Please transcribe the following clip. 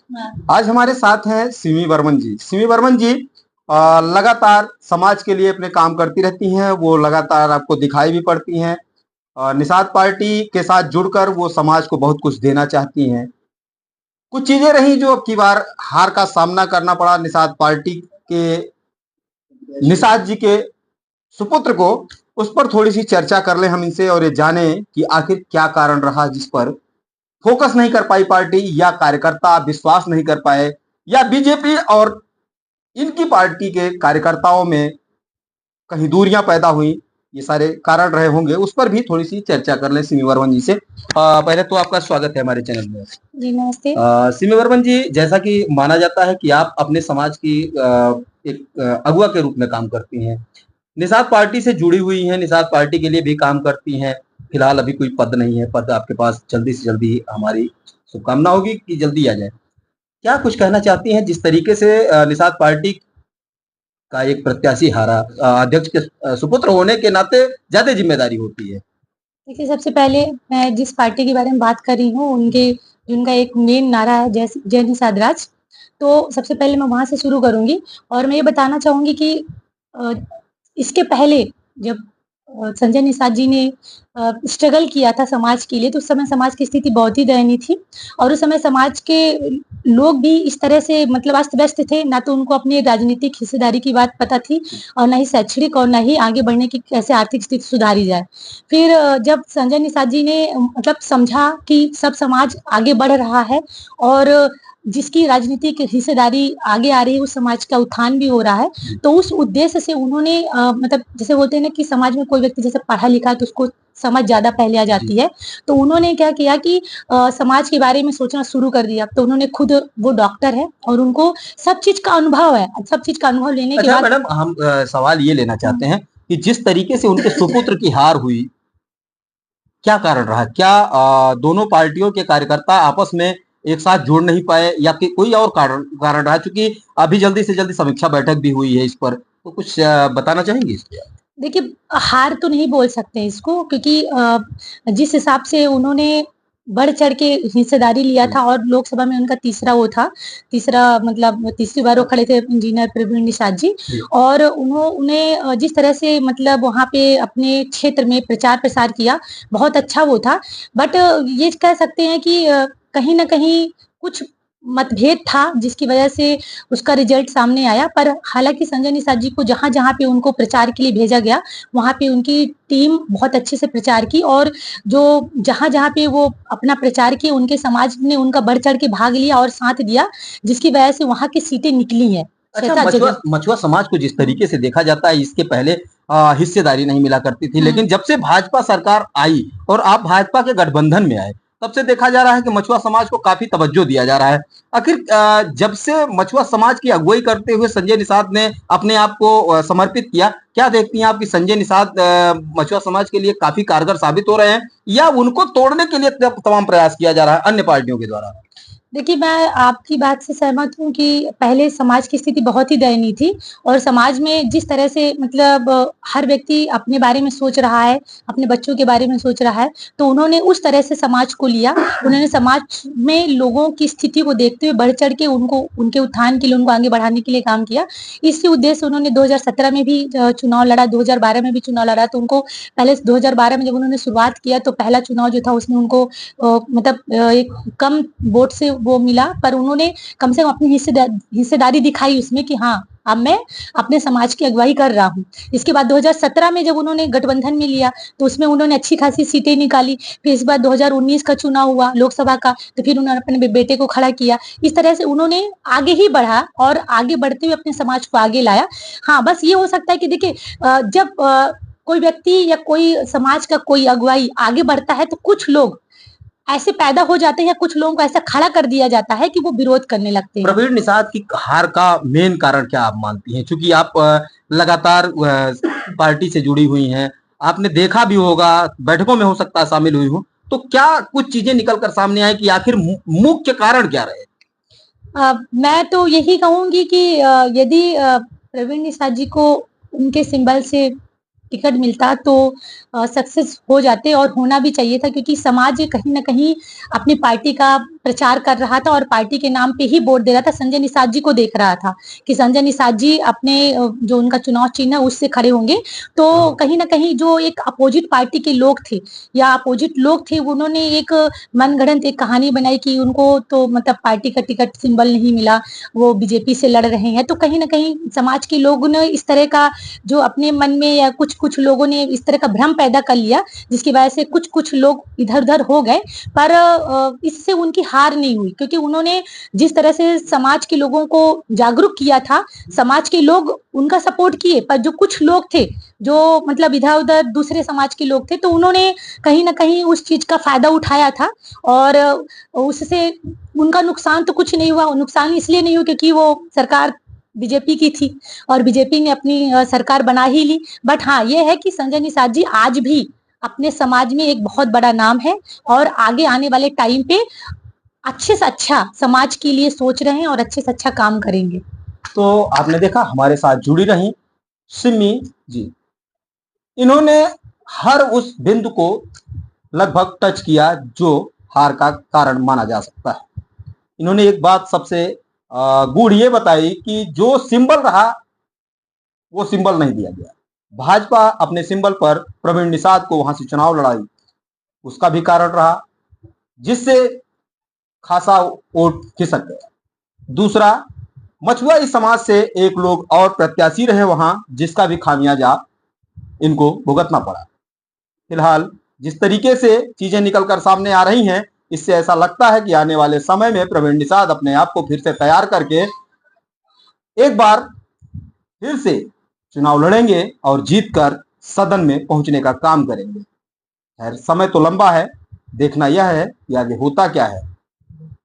आज हमारे साथ हैं सिमी बर्मन जी। सिमी बर्मन जी लगातार समाज के लिए अपने काम करती रहती हैं। वो लगातार आपको दिखाई भी पड़ती हैं। निषाद पार्टी के साथ जुड़कर वो समाज को बहुत कुछ देना चाहती हैं। कुछ चीजें रही जो अब की बार हार का सामना करना पड़ा निषाद पार्टी के निषाद जी के सुपुत्र को। उस पर थोड़ी सी चर्चा कर ले हम इनसे और ये जाने कि आखिर क्या कारण रहा जिस पर फोकस नहीं कर पाई पार्टी, या कार्यकर्ता विश्वास नहीं कर पाए, या बीजेपी और इनकी पार्टी के कार्यकर्ताओं में कहीं दूरियां पैदा हुई। ये सारे कारण रहे होंगे, उस पर भी थोड़ी सी चर्चा कर ले सिमी वर्मन जी से। पहले तो आपका स्वागत है हमारे चैनल में। जी नमस्ते। सिमी वर्मन जी, जैसा कि माना जाता है कि आप अपने समाज की एक अगुआ के रूप में काम करती हैं, निषाद पार्टी से जुड़ी हुई हैं, निषाद पार्टी के लिए भी काम करती हैं। फिलहाल अभी कोई पद नहीं है, पद आपके पास जल्दी से जल्दी हमारी शुभकामना होगी कि जल्दी आ जाए। क्या कुछ कहना चाहती हैं जिस तरीके से निषाद पार्टी का एक प्रत्याशी हारा, अध्यक्ष के सुपुत्र होने के नाते ज्यादा जिम्मेदारी होती है। देखिए, सबसे पहले मैं जिस पार्टी के बारे में बात कर रही हूँ उनके उनका एक मेन नारा है जय निषाद राज। तो सबसे पहले मैं वहाँ से शुरू करूँगी और मैं ये बताना चाहूँगी कि अ, इसके पहले जब संजय निषाद जी ने स्ट्रगल किया था समाज के लिए, तो उस समय समाज की स्थिति बहुत ही दयनीय थी और उस समय समाज के लोग भी इस तरह से मतलब अस्त-व्यस्त थे, ना तो उनको अपनी राजनीतिक हिस्सेदारी की बात पता थी और ना ही शैक्षणिक और ना ही आगे बढ़ने की कैसे आर्थिक स्थिति सुधारी जाए। फिर जब संजय निषाद जी ने मतलब समझा कि सब समाज आगे बढ़ रहा है और जिसकी राजनीतिक हिस्सेदारी आगे आ रही है, उस समाज का उत्थान भी हो रहा है, तो उस उद्देश्य से उन्होंने मतलब जैसे बोलते हैं ना कि समाज में कोई व्यक्ति जैसे पढ़ा लिखा है तो उसको समझ ज़्यादा पहले आ जाती है। तो उन्होंने क्या किया कि समाज के बारे में सोचना शुरू कर दिया। तो उन्होंने खुद वो डॉक्टर है और उनको सब चीज़ का अनुभव है। सब चीज़ का अनुभव लेने के अच्छा बाद मैडम, हम सवाल ये लेना चाहते हैं कि जिस तरीके से उनके सुपुत्र की हार हुई, क्या कारण रहा? क्या दोनों पार्टियों के कार्यकर्ता आपस में एक साथ जुड़ नहीं पाए, या कि कोई और कारण कारण रहा? चूंकि अभी जल्दी से जल्दी समीक्षा बैठक भी हुई है इस पर, तो कुछ बताना चाहेंगे इस पे? देखिए, हार तो नहीं बोल सकते इसको क्योंकि जिस हिसाब से उन्होंने बढ़-चढ़ के हिस्सेदारी लिया था और लोकसभा में उनका तीसरा मतलब तीसरी बार वो खड़े थे इंजीनियर प्रवीण निषाद जी और उन्हें जिस तरह से मतलब वहाँ पे अपने क्षेत्र में प्रचार-प्रसार किया, बहुत अच्छा वो था। बट ये कह सकते हैं कि कहीं न कहीं कुछ मतभेद था जिसकी वजह से उसका रिजल्ट सामने आया। पर हालाँकि संजय निषाद जी को जहाँ-जहाँ पे उनको प्रचार के लिए भेजा गया, वहाँ पे उनकी टीम बहुत अच्छे से प्रचार की और जो जहाँ-जहाँ पे वो अपना प्रचार किए, उनके समाज ने उनका बढ़-चढ़ के भाग लिया और साथ दिया, जिसकी वजह से वहाँ की सीटें निकली हैं। अच्छा, श्वेता मछुआ जगह मछुआ समाज को जिस तरीके से देखा जाता है, इसके पहले हिस्सेदारी नहीं मिला करती थी, लेकिन जब से भाजपा सरकार आई और आप भाजपा के गठबंधन में आए, तब से देखा जा रहा है कि मछुआ समाज को काफी तवज्जो दिया जा रहा है। आखिर जब से मछुआ समाज की अगुवाई करते हुए संजय निषाद ने अपने आप को समर्पित किया, क्या देखती हैं आप कि संजय निषाद मछुआ समाज के लिए काफी कारगर साबित हो रहे हैं, या उनको तोड़ने के लिए तमाम प्रयास किया जा रहा है अन्य पार्टियों के द्वारा? देखिए, मैं आपकी बात से सहमत हूँ कि पहले समाज की स्थिति बहुत ही दयनीय थी और समाज में जिस तरह से मतलब हर व्यक्ति अपने बारे में सोच रहा है, अपने बच्चों के बारे में सोच रहा है, तो उन्होंने उस तरह से समाज को लिया। उन्होंने समाज में लोगों की स्थिति को देखते हुए बढ़-चढ़ के उनको उनके उत्थान के लिए, उनको आगे बढ़ाने के लिए काम किया। इसी उद्देश्य से उन्होंने 2017 में भी चुनाव लड़ा, 2012 में भी चुनाव लड़ा। तो उनको पहले 2012 में जब उन्होंने शुरुआत किया, तो पहला चुनाव जो था उसमें उनको मतलब एक कम वोट से वो मिला, पर उन्होंने कम से कम अपनी हिस्सेदारी दिखाई उसमें कि हाँ, अब मैं अपने समाज की अगुवाई कर रहा हूँ। इसके बाद 2017 में जब उन्होंने गठबंधन में लिया, तो उसमें उन्होंने अच्छी खासी सीटें निकाली। फिर इस बार 2019 का चुनाव हुआ लोकसभा का, तो फिर उन्होंने अपने बेटे को खड़ा किया। इस तरह से उन्होंने आगे ही बढ़ा और आगे बढ़ते हुए अपने समाज को आगे लाया। हाँ, बस ये हो सकता है कि देखिए जब कोई व्यक्ति या कोई समाज का कोई अगुवाई आगे बढ़ता है, तो कुछ लोग ऐसे पैदा हो जाते हैं, कुछ लोगों को ऐसा खड़ा कर दिया जाता है कि वो विरोध करने लगते हैं। प्रवीण निषाद की हार का मेन कारण क्या आप मानती हैं? चूंकि आप लगातार पार्टी से जुड़ी हुई हैं, आपने देखा भी होगा, बैठकों में हो सकता है शामिल हुई हो, तो क्या कुछ चीजें निकल कर सामने आई कि आखिर मुख्य कारण क्या रहे? मैं तो यही कहूँगी कि यदि प्रवीण निषाद जी को उनके सिंबल से टिकट मिलता तो सक्सेस हो जाते और होना भी चाहिए था क्योंकि समाज कहीं न कहीं अपनी पार्टी का प्रचार कर रहा था और पार्टी के नाम पे ही वोट दे रहा था, संजय निषाद जी को देख रहा था कि संजय निषाद जी अपने जो उनका चुनाव चिन्ह है उससे खड़े होंगे। तो कहीं ना कहीं जो एक अपोजिट पार्टी के लोग थे या अपोजिट लोग थे, उन्होंने एक मनगढ़ंत एक कहानी बनाई कि उनको तो मतलब पार्टी का टिकट सिंबल नहीं मिला, वो बीजेपी से लड़ रहे हैं। तो कहीं ना कहीं समाज के लोगों ने इस तरह का जो अपने मन में या कुछ कुछ लोगों ने इस तरह का भ्रम पैदा कर लिया, जिसकी वजह से कुछ कुछ लोग इधर उधर हो गए। पर इससे उनकी हार नहीं हुई, क्योंकि उन्होंने जिस तरह से समाज के लोगों को जागरूक किया था, समाज के लोग उनका सपोर्ट किए। पर जो कुछ लोग थे जो मतलब इधर उधर दूसरे समाज के लोग थे, तो उन्होंने कहीं ना कहीं उस चीज का फायदा उठाया था और उससे उनका नुकसान तो कुछ नहीं हुआ। नुकसान इसलिए नहीं हुआ क्योंकि वो सरकार बीजेपी की थी और बीजेपी ने अपनी सरकार बना ही ली। बट हाँ, ये है कि संजय निषाद जी आज भी अपने समाज में एक बहुत बड़ा नाम है और आगे आने वाले टाइम पे अच्छे से अच्छा समाज के लिए सोच रहे हैं और अच्छे से अच्छा काम करेंगे। तो आपने देखा हमारे साथ जुड़ी रही सिमी जी, इन्होंने हर उस बिंदु को लगभग टच किया जो हार का कारण माना जा सकता है। इन्होंने एक बात सबसे गूढ़ ये बताई कि जो सिंबल रहा वो सिंबल नहीं दिया गया। भाजपा अपने सिंबल पर प्रवीण निषाद को वहां से चुनाव लड़ाई, उसका भी कारण रहा, जिससे खासा वोट खिसक गया। दूसरा, मछुआई समाज से एक लोग और प्रत्याशी रहे वहां, जिसका भी खामियाजा इनको भुगतना पड़ा। फिलहाल जिस तरीके से चीजें निकलकर सामने आ रही हैं, इससे ऐसा लगता है कि आने वाले समय में प्रवीण निषाद अपने आप को फिर से तैयार करके एक बार फिर से चुनाव लड़ेंगे और जीतकर सदन में पहुंचने का काम करेंगे। खैर, समय तो लंबा है, देखना यह है कि आगे होता क्या है।